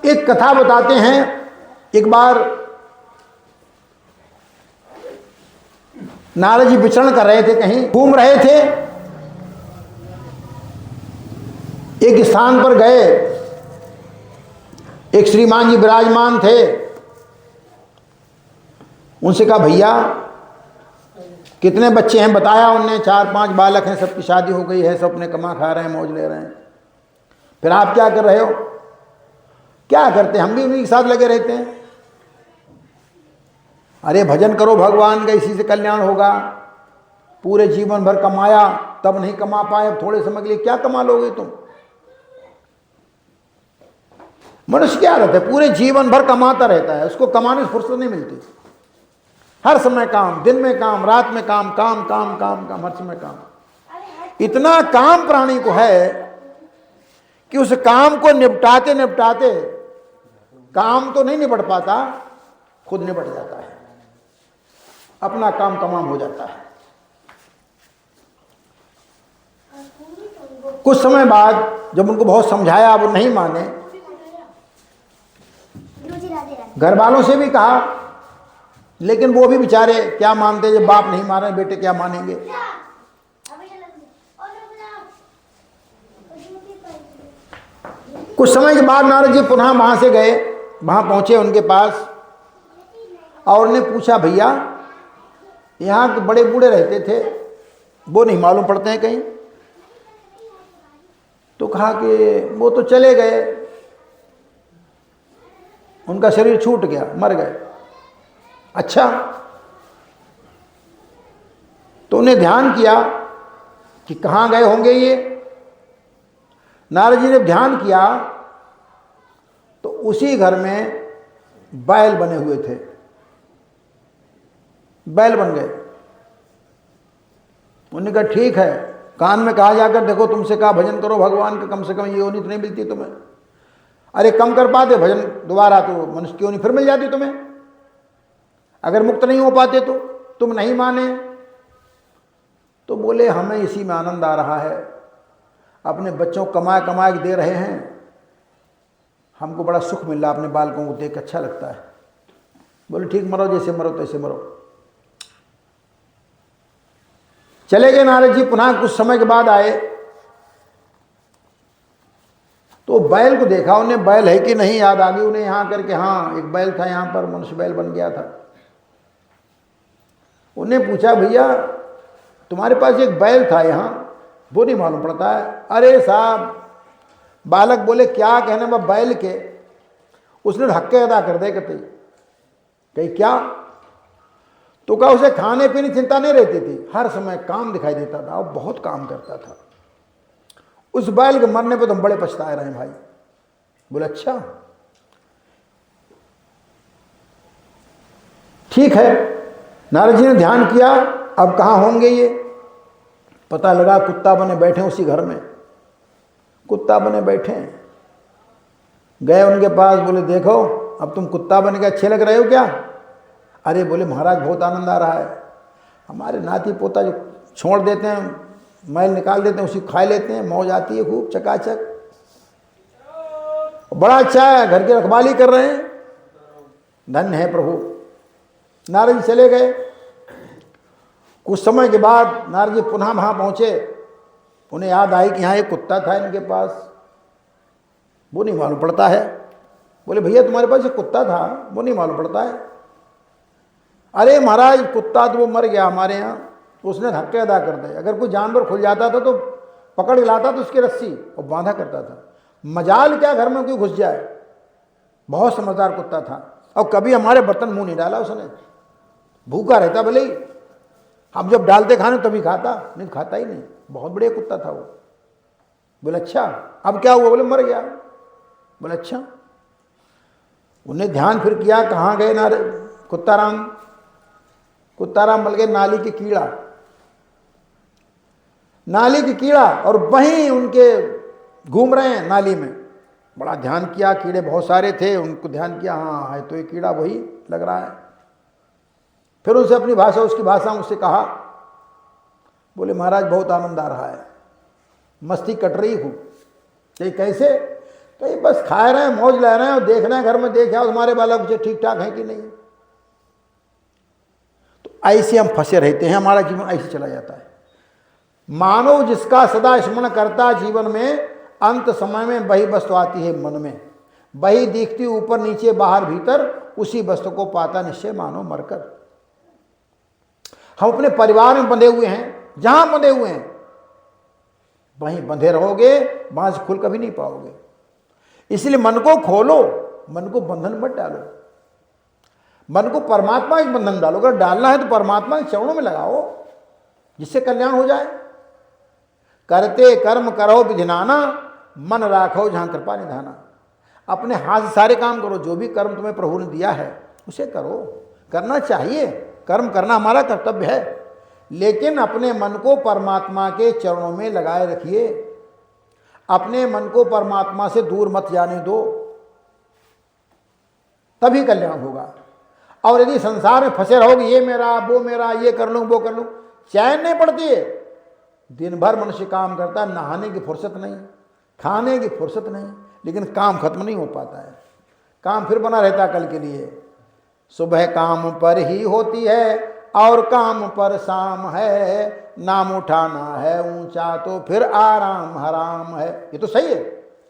एक कथा बताते हैं। एक बार नारद जी विचरण कर रहे थे, कहीं घूम रहे थे। एक स्थान पर गए, एक श्रीमान जी विराजमान थे। उनसे कहा भैया कितने बच्चे हैं? बताया उनने 4-5 बालक हैं, सबकी शादी हो गई है, सब अपने कमा खा रहे हैं, मौज ले रहे हैं। फिर आप क्या कर रहे हो? क्या करते? हम भी उन्हीं के साथ लगे रहते हैं। अरे भजन करो भगवान का, इसी से कल्याण होगा। पूरे जीवन भर कमाया तब नहीं कमा पाए, अब थोड़े समय के लिए क्या कमा लोगे तुम? मनुष्य क्या रहता है? पूरे जीवन भर कमाता रहता है, उसको कमाने की फुर्सत नहीं मिलती। हर समय काम, दिन में काम, रात में काम, काम काम काम काम, हर समय काम। इतना काम प्राणी को है कि उस काम को निपटाते निपटाते काम तो नहीं निपट पाता, खुद निपट जाता है, अपना काम तमाम हो जाता है। कुछ समय बाद जब उनको बहुत समझाया, वो नहीं माने। घर वालों से भी कहा, लेकिन वो भी बेचारे क्या मानते, जब बाप नहीं मान रहे बेटे क्या मानेंगे। कुछ समय के बाद नारद जी पुनः वहां से गए, वहां पहुंचे उनके पास और उन्हें पूछा भैया यहाँ के बड़े बूढ़े रहते थे, वो नहीं मालूम पड़ते हैं कहीं? तो कहा कि वो तो चले गए, उनका शरीर छूट गया, मर गए। अच्छा, तो उन्हें ध्यान किया कि कहाँ गए होंगे ये। नारद जी ने ध्यान किया तो उसी घर में बैल बने हुए थे, बैल बन गए। उन्होंने कहा ठीक है, कान में कहा जाकर देखो, तुमसे कहा भजन करो भगवान का, कम से कम ये योनि तो नहीं मिलती तुम्हें। अरे कम कर पाते भजन दोबारा तो मनुष्य की योनि फिर मिल जाती तुम्हें, अगर मुक्त नहीं हो पाते तो। तुम नहीं माने तो बोले हमें इसी में आनंद आ रहा है, अपने बच्चों को कमा कमा के दे रहे हैं, हमको बड़ा सुख मिल रहा, अपने बालकों को देख अच्छा लगता है। बोले ठीक, मरो जैसे मरो तैसे मरो। चले गए नारद जी। पुनः कुछ समय के बाद आए तो बैल को देखा उन्हें, बैल है कि नहीं याद आ गई उन्हें यहाँ करके, हाँ एक बैल था यहाँ पर, मनुष्य बैल बन गया था। उन्हें पूछा भैया तुम्हारे पास एक बैल था यहाँ, वो नहीं मालूम पड़ता है? अरे साहब, बालक बोले क्या कहने वह बैल के, उसने हक्के अदा कर दे कहते। कही क्या? तो कहा उसे खाने पीने चिंता नहीं रहती थी, हर समय काम दिखाई देता था, और बहुत काम करता था। उस बैल के मरने पे तुम बड़े पछताए रहे भाई। बोले अच्छा ठीक है। नारद जी ने ध्यान किया, अब कहाँ होंगे ये? पता लगा कुत्ता बने बैठे उसी घर में, कुत्ता बने बैठे। गए उनके पास, बोले देखो अब तुम कुत्ता बन के अच्छे लग रहे हो क्या? अरे बोले महाराज बहुत आनंद आ रहा है, हमारे नाती पोता जो छोड़ देते हैं, मैल निकाल देते हैं, उसी खा लेते हैं, मौज आती है खूब चकाचक, बड़ा अच्छा है, घर की रखवाली कर रहे हैं, धन्य है प्रभु। नारद जी चले गए। कुछ समय के बाद नारद जी पुनः वहाँ पहुँचे। उन्हें याद आई कि यहाँ एक कुत्ता था इनके पास, वो नहीं मालूम पड़ता है। बोले भैया तुम्हारे पास एक कुत्ता था, वो नहीं मालूम पड़ता है? अरे महाराज कुत्ता तो वो मर गया हमारे यहाँ, उसने धक्के अदा कर दिए। अगर कोई जानवर खुल जाता था तो पकड़ लाता था उसकी रस्सी और बांधा करता था, मजाल क्या घर में कोई घुस जाए। बहुत समझदार कुत्ता था, और कभी हमारे बर्तन मुंह नहीं डाला उसने, भूखा रहता भले ही, हम जब डालते खाने तभी खाता, नहीं खाता ही नहीं। बहुत बढ़िया कुत्ता था वो। बोले अच्छा अब क्या हुआ? बोले मर गया। बोले अच्छा। उन्हें ध्यान फिर किया, कहाँ गए ना कुत्ताराम? कुत्ताराम मिल गए नाली के कीड़ा, नाली के कीड़ा, और वहीं उनके घूम रहे हैं नाली में। बड़ा ध्यान किया, कीड़े बहुत सारे थे, उनको ध्यान किया, हाँ है तो ये कीड़ा वही लग रहा है। फिर उनसे अपनी भाषा, उसकी भाषा मुझसे कहा। बोले महाराज बहुत आनंद आ रहा है, मस्ती कट रही हूँ। ये कैसे? कहीं बस खा रहे हैं, मौज ले रहे हैं और देख रहे हैं घर में, देख आओ तुम्हारे बालक बच्चे ठीक ठाक हैं कि नहीं। तो ऐसे हम फंसे रहते हैं, हमारा जीवन ऐसे चला जाता है। मानव जिसका सदा स्मरण करता जीवन में, अंत समय में वही वस्तु आती है मन में, वही दिखती ऊपर नीचे बाहर भीतर, उसी वस्तु को पाता निश्चय मानव मरकर। हम अपने परिवार में बंधे हुए हैं, जहां बंधे हुए हैं वहीं बंधे रहोगे, वहां से खुल कभी नहीं पाओगे। इसलिए मन को खोलो, मन को बंधन मत डालो, मन को परमात्मा के बंधन डालो। अगर डालना है तो परमात्मा के चरणों में लगाओ, जिससे कल्याण हो जाए। करते कर्म करो विधिनाना, मन राखो जहां कृपा निधाना। अपने हाथ से सारे काम करो, जो भी कर्म तुम्हें प्रभु ने दिया है उसे करो, करना चाहिए, कर्म करना हमारा कर्तव्य है, लेकिन अपने मन को परमात्मा के चरणों में लगाए रखिए। अपने मन को परमात्मा से दूर मत जाने दो, तभी कल्याण होगा। और यदि संसार में फंसे रहोगे, ये मेरा वो मेरा, ये कर लूं वो कर लूं, चैन नहीं पड़ती है। दिन भर मनुष्य काम करता है, नहाने की फुर्सत नहीं, खाने की फुर्सत नहीं, लेकिन काम खत्म नहीं हो पाता है। काम फिर बना रहता है कल के लिए। सुबह काम पर ही होती है और काम पर शाम है, नाम उठाना है ऊंचा तो फिर आराम हराम है। ये तो सही है।